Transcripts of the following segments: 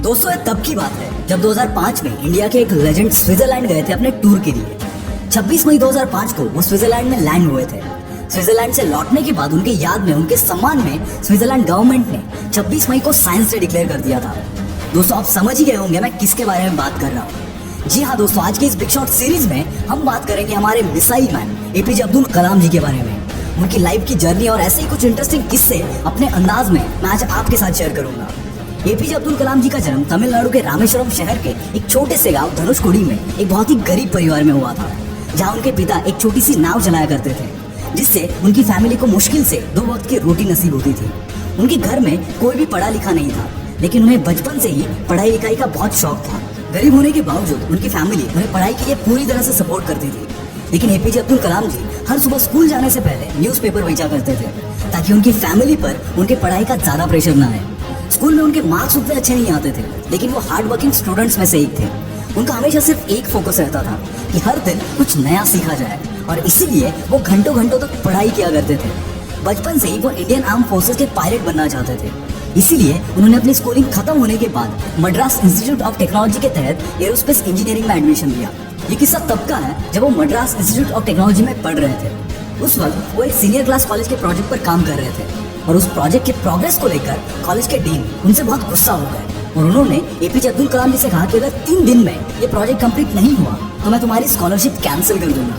दोस्तों ये तब की बात है जब 2005 में इंडिया के एक लेजेंड स्विट्जरलैंड गए थे अपने टूर के लिए। 26 मई 2005 को वो स्विट्जरलैंड में लैंड हुए थे। स्विट्जरलैंड से लौटने के बाद उनके याद में, उनके सम्मान में स्विट्जरलैंड गवर्नमेंट ने 26 मई को साइंस डे डिक्लेयर कर दिया था। दोस्तों आप समझ ही गए होंगे मैं किसके बारे में बात कर रहा हूँ। जी हाँ दोस्तों, आज की इस बिग शॉट सीरीज में हम बात करेंगे हमारे missile man APJ Abdul Kalam जी के बारे में, उनकी लाइफ की जर्नी और ऐसे ही कुछ इंटरेस्टिंग किस्से अपने अंदाज में मैं आज आपके साथ शेयर करूंगा। एपीजे अब्दुल कलाम जी का जन्म तमिलनाडु के रामेश्वरम शहर के एक छोटे से गांव धनुषकोडी में एक बहुत ही गरीब परिवार में हुआ था, जहां उनके पिता एक छोटी सी नाव चलाया करते थे, जिससे उनकी फैमिली को मुश्किल से 2 वक्त की रोटी नसीब होती थी। उनके घर में कोई भी पढ़ा लिखा नहीं था, लेकिन उन्हें बचपन से ही पढ़ाई लिखाई का बहुत शौक था। गरीब होने के बावजूद उनकी फैमिली उन्हें पढ़ाई के लिए पूरी तरह से सपोर्ट करती थी। लेकिन एपीजे अब्दुल कलाम जी हर सुबह स्कूल जाने से पहले न्यूज़पेपर बेचा करते थे, ताकि उनकी फैमिली पर उनके पढ़ाई का ज्यादा प्रेशर न आए। स्कूल में उनके मार्क्स उतने अच्छे नहीं आते थे, लेकिन वो हार्ड वर्किंग स्टूडेंट्स में से एक थे। उनका हमेशा सिर्फ एक फोकस रहता था कि हर दिन कुछ नया सीखा जाए, और इसीलिए वो घंटों घंटों तक पढ़ाई किया करते थे। बचपन से ही वो इंडियन आर्म फोर्सेस के पायलट बनना चाहते थे, इसीलिए उन्होंने अपनी स्कूलिंग खत्म होने के बाद मद्रास इंस्टीट्यूट ऑफ टेक्नोलॉजी के तहत एरोस्पेस इंजीनियरिंग में एडमिशन लिया। ये किस्सा तब का है जब वो मद्रास इंस्टीट्यूट ऑफ टेक्नोलॉजी में पढ़ रहे थे। उस वक्त वो एक सीनियर क्लास कॉलेज के प्रोजेक्ट पर काम कर रहे थे, और उस प्रोजेक्ट के प्रोग्रेस को लेकर कॉलेज के डीन उनसे बहुत गुस्सा हो गए, और उन्होंने एपीजे अब्दुल कलाम जी से कहा कि अगर 3 दिन में ये प्रोजेक्ट कंप्लीट नहीं हुआ तो मैं तुम्हारी स्कॉलरशिप कैंसिल कर दूंगा।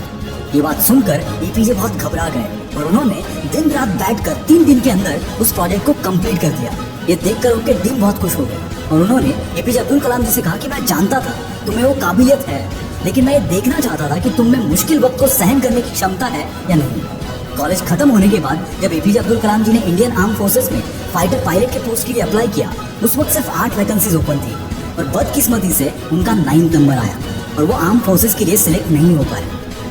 ये बात सुनकर एपीजे बहुत घबरा गए, और उन्होंने दिन रात बैठकर 3 दिन के अंदर उस प्रोजेक्ट को कंप्लीट कर दिया। ये देखकर उनके डीन बहुत खुश हो गए, और उन्होंने एपीजे अब्दुल कलाम जी से कहा कि मैं जानता था तुम्हें वो काबिलियत है, लेकिन मैं ये देखना चाहता था कि तुम में मुश्किल वक्त को सहन करने की क्षमता है या नहीं। कॉलेज खत्म होने के बाद जब एपीजे अब्दुल कलाम जी ने इंडियन आर्म फोर्सेस में फाइटर पायलट के पोस्ट के लिए अप्लाई किया, उस वक्त सिर्फ 8 वैकेंसीज ओपन थी, और बदकिस्मती से उनका 9th नंबर आया और वो आर्म फोर्सेस के लिए सिलेक्ट नहीं हो पाए।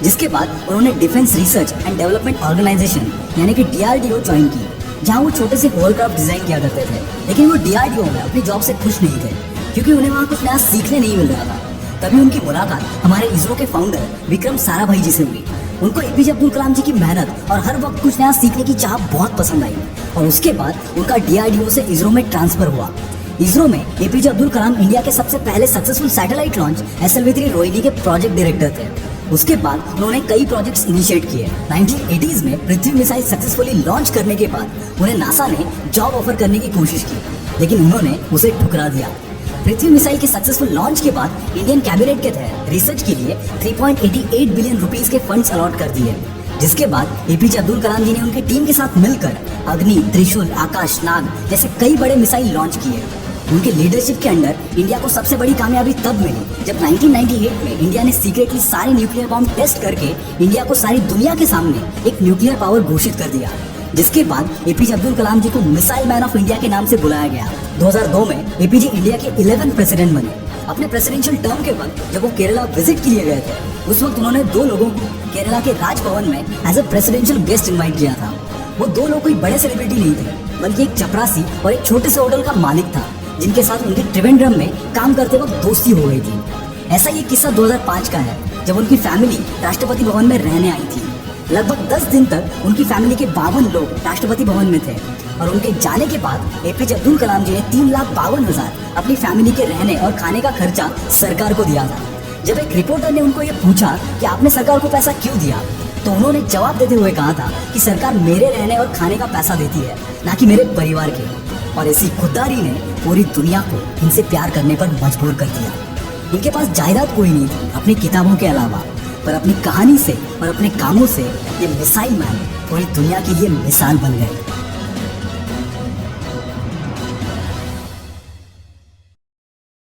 जिसके बाद उन्होंने defence research and development organisation यानी कि DRDO ज्वाइन की, जहाँ वो छोटे से होवरक्राफ्ट डिजाइन किया करते थे। लेकिन वो DRDO में अपनी जॉब से खुश नहीं थे, क्योंकि उन्हें वहाँ कुछ नया सीखने नहीं मिल रहा था। तभी उनकी मुलाकात हमारे इसरो के फाउंडर विक्रम साराभाई जी से हुई। उनको एपीजे अब्दुल कलाम जी की मेहनत और हर वक्त कुछ नया सीखने की चाह बहुत पसंद आई, और उसके बाद उनका DRDO से इसरो में ट्रांसफर हुआ। इसरो में एपीजे अब्दुल कलाम इंडिया के सबसे पहले successful satellite launch SLV-3 Rohini के प्रोजेक्ट डायरेक्टर थे। उसके बाद उन्होंने कई प्रोजेक्ट्स इनिशिएट किए। 1980s में पृथ्वी मिसाइल सक्सेसफुली लॉन्च करने के बाद उन्हें नासा ने जॉब ऑफर करने की कोशिश की, लेकिन उन्होंने उसे ठुकरा दिया। पृथ्वी मिसाइल के सक्सेसफुल लॉन्च के बाद इंडियन कैबिनेट के तहत रिसर्च के लिए 3.88 बिलियन रुपीस के फंड्स अलॉट कर दिए, जिसके बाद एपीजे अब्दुल कलाम जी ने उनकी टीम के साथ मिलकर अग्नि, त्रिशूल, आकाश, नाग जैसे कई बड़े मिसाइल लॉन्च किए। उनके लीडरशिप के अंडर इंडिया को सबसे बड़ी कामयाबी तब मिली जब 1998 में इंडिया ने सीक्रेटली सारे न्यूक्लियर बॉम्ब टेस्ट करके इंडिया को सारी दुनिया के सामने एक न्यूक्लियर पावर घोषित कर दिया। जिसके बाद एपीजे अब्दुल कलाम जी को मिसाइल मैन ऑफ इंडिया के नाम से बुलाया गया। 2002 में एपीजे इंडिया के 11th प्रेसिडेंट बने। अपने प्रेसिडेंशियल टर्म के वक्त जब वो केरला विजिट के लिए गए थे, उस वक्त उन्होंने 2 लोगों को केरला के राजभवन में as a presidential guest invite किया था। वो 2 लोग कोई बड़े सेलिब्रिटी नहीं थे, बल्कि एक चपरासी और एक छोटे से होटल का मालिक था, जिनके साथ उनके त्रिवेंद्रम में काम करते वक्त दोस्ती हो गई थी। ऐसा ये किस्सा 2005 का है, जब उनकी फैमिली राष्ट्रपति भवन में रहने आई थी। लगभग 10 दिन तक उनकी फैमिली के 52 लोग राष्ट्रपति भवन में थे, और उनके जाने के बाद एपीजे अब्दुल कलाम जी ने 3,52,000 अपनी फैमिली के रहने और खाने का खर्चा सरकार को दिया था। जब एक रिपोर्टर ने उनको ये पूछा कि आपने सरकार को पैसा क्यों दिया, तो उन्होंने जवाब देते हुए कहा था कि सरकार मेरे रहने और खाने का पैसा देती है, ना कि मेरे परिवार के। और इसी खुददारी ने पूरी दुनिया को इनसे प्यार करने पर मजबूर कर दिया। इनके पास जायदाद कोई नहीं थी अपनी किताबों के अलावा, पर अपनी कहानी से और अपने कामों से ये मिसाइल मैन पूरी दुनिया के लिए मिसाल बन गए।